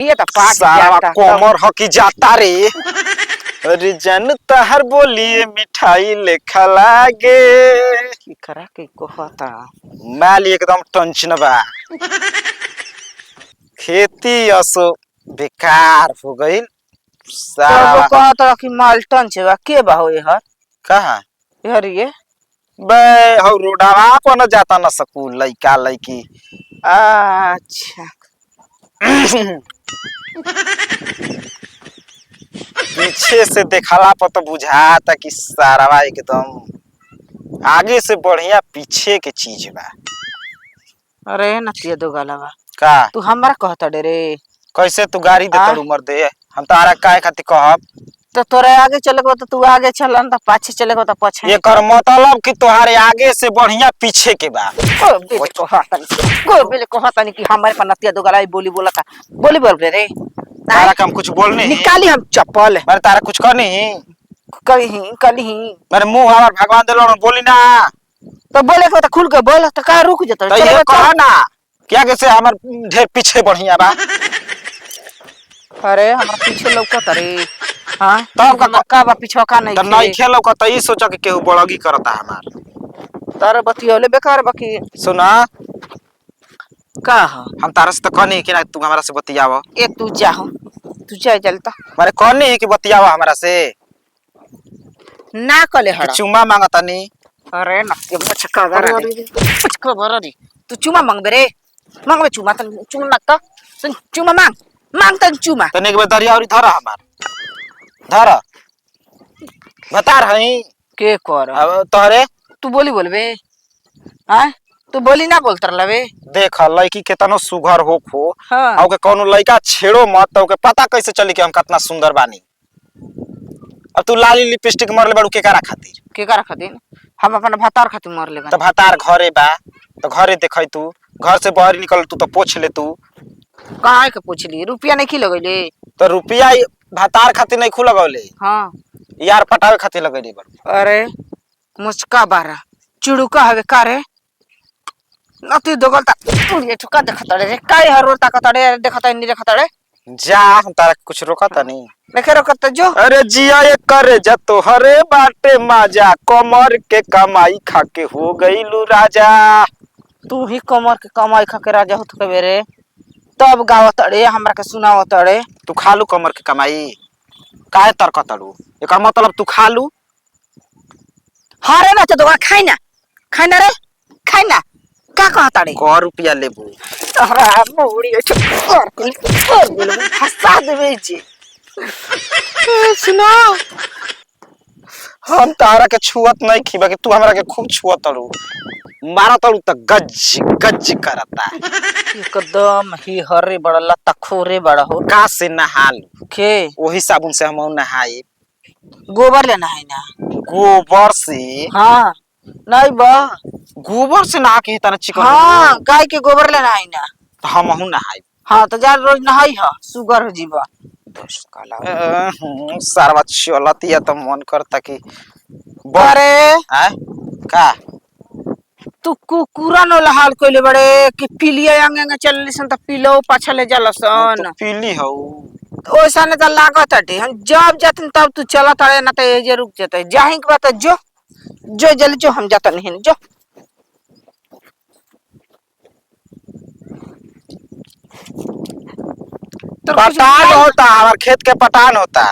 ये तो पाक सारा जाता कोमर हकी जाता रे। अरे जनता हर बोलिए मिठाई लेखा लागे। की करा के कहता माल एकदम टंचन बा। खेती असो बेकार हो गई तब सारा। कहता कि माल्टन छे के बा हो हर कहा हर ये बे हो रोडवा पर न जाता न सकू लइका लइकी। अच्छा पीछे से देखला पर तो बुझाता कि सारावा एकदम आगे से बढ़िया पीछे के चीज बा। अरे नतिया दो गलवा का तू हमरा कहता डे रे कैसे तू गाड़ी दे आ तड़ू मर दे हम तारा काहे खातिर कहब। तो तोरे आगे चले को तो तू आगे चलन तो पाछे चले को तो पछे एकर मतलब कि तोहारे आगे से बढ़िया पीछे के बा। को बेले कहता नहीं कि हमारे पर नतिया दो गलाई बोली बोलता बोली बोल रे तारा का हम कुछ बोलने ही निकाली हम चप्पल मारे तारा कुछ करनी ही कहीं मारे मुंह हमार भगवान दिलो बोली ना। तो बोले को तो खुल के बोल तो का रुक जता तो ये कहा ना क्या कैसे हमार ढेर पीछे बढ़िया बा। अरे हमरा पीछे लौकत रे हां तब का बा पीछे का नहीं त नहीं खेलो का त ई सोचा कि केहू बड़गी करता हमार। तारे बतियोले बेकार बाकी सुना का ह हम तारा से तो कहनी कि ना तू हमरा से बतियाव। ए तू जा तू जा चलता मारे कहनी कि बतियाव हमरा से ना कले कि हड़ा चुम्मा मांगतानी। अरे नक्के मचका गरा रे मचका गरा रे तू चुमा मांग बे रे मांग बे चुमा तन चुमा लगता सुन चुमा मांग मांग तन चुमा तने एक बार दरिया और धरा हमार धरा बता रही के कर अब तोहरे तू बोली बोलबे हां तू बोली ना बोलत रहलबे देख लड़की केतनो सुघर हो खो हां औ के कोनो लड़का छेड़ो मत तो के पता कैसे चली कि हम कितना सुंदर बानी। अब तू लाली लिपस्टिक मरले बाड़ू के करा खातिर के करा खातिर हम अपन भतार खातिर मर लेबन त भतार घरे बा तो घरे देखै तू घर से बाहर निकल तू तो पोछ ले तू काहे के पूछली रुपया नहीं खी लगैले तो रुपया भतार खातिर नहीं खुल लगौले हां यार पटावे खातिर लगैले बाड़ू। अरे मुस्का बारा चिड़ुका हवे का रे नती दोगलता ये ठुका देखता रे काय हर ताकता रे देखता नहीं देखता रे जा हम तारा कुछ रोकता नहीं देखे रोकता जो अरे जिया ये करे जा तो हरे बाटे माजा कमर के कमाई खा के हो गईलू राजा। तू ही कमर के कमाई खा के राजा होत कबे रे तब गावत रे हमरा के सुनावत रे तू खालू कमर के कमाई काहे तरकतड़ू एकर मतलब तू खालू। हारे ना तो दोगा खाई ना रे खाई ना का कहता रे क रुपया लेबू तोहरा मुड़ी और बोल हंसा देबे जी सुनो हम तारा के छुअत नहीं खीबा कि तू हमरा के खूब छुअत तड़ू मारा तड़ू त गज गज करता एकदम ही हरे बड़ा लत्ता खोरे बड़ा हो का से नहालू के वही साबुन से हम नहाए गोबर लेना है ना गोबर से। हाँ नहीं बा गोबर से नहा के तना चिकन हाँ गाय के गोबर लेना है ना तो हमहू नहाए। हाँ तो जा रोज नहाई है सुगर हो जीवा सारवा चलतिया तो मन करता कि अरे आय का तू कुकुरा न लहाल कोइले बड़े कि पीलिया अंग चलली सन त पीलो पाछले जलसन तो पीली हो ओइसा ने त लागत हटे हम जब जातन तब तू चलत अड़े ना त एजे रुक जते जाही के बात जो जो जल्दी जो हम जातन नहीं जो पटान होता हमार खेत के पटान होता।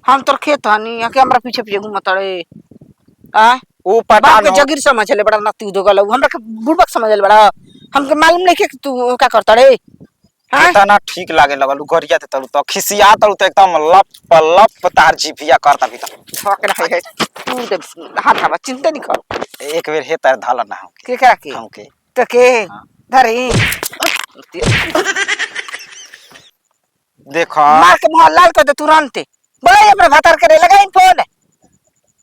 हम तोर खेत हनी के हमरा पीछे पीछे घूमत अड़े आ ऊ बाप पटान के जगीर समझ ले बड़ा नती दो गलो हमरा के बुड़बक समझ ले बड़ा हमके मालूम नहीं कि तू का करत रे हां इतना ठीक लागे लगल गरिया ते तलू तो खिसिया तलू तो एकदम लप लप तार जीभिया करता भी ठोक रहा है तू दे हाथ हवा चिंता नहीं कर एक बेर हे तार धाला ना हो के करा के हमके तो के धरी देखो मार के मोहल्ला कर दे तुरंत बोले अपने भतार करे लगाई फोन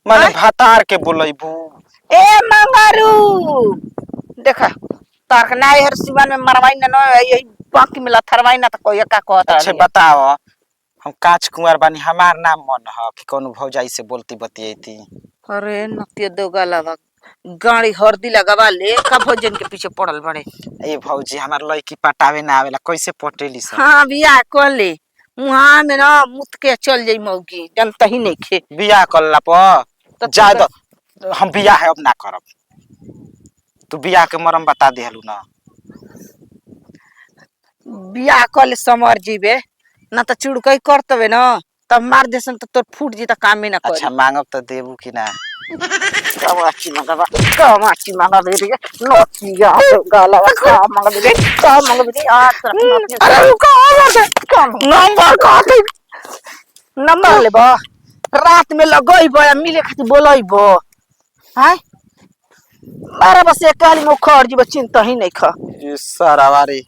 माने भतार के बोलैबू ए मंगारू देखा तार के नाई हर सीवन में मरवाई ना यही बाकी मिला थरवाई ना तो कोई का कहता अच्छे बताओ हम काच कुंवर बानी हमार नाम मन ह कि कोनो भौजाई से बोलती बतियैती। अरे नतिया दो गला गाड़ी हरदी लगावा ले का भोजन के पीछे पड़ल बड़े। ए भौजी हमार लड़की पटावे ना आवेला कैसे पटेली सब। हाँ बियाह कर ले मुहा में ना मुत के चल जाई मौगी जनता ही नहीं खे। बियाह करला पर तो जाए दो हम बियाह है अब ना करब। तू बियाह के मरम बता देहलू ना। बियाह कर ले समर जीबे ना तो चुड़कई करतवे ना तब मार देसन तो तोर फूट जी त काम ही ना अच्छा करी। मांगब तो देबू कि ना। कामाची मंगा दे रे नोची या गाला का मंगा दे का मंगा दे आ तरफ अरे रुको नंबर का नंबर ले बा रात में लगई बा मिले खातिर बोलई बा हाय अरे बस एक काली मुखर जी चिंता ही नहीं खा। ये सारा रे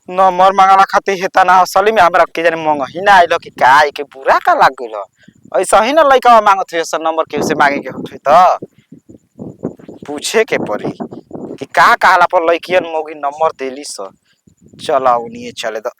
नंबर मांगला खातिर हेता ना असली में हमरा के जाने मंग ही ना आइलो कि का के बुरा का लाग गइलो। ऐसा ही ना लइका मांगत है सब नंबर के से मांगे के होत त पूछे के पड़ी कि का कहला पर लइकियन मोगी नंबर देली स। चला उनिए चले द।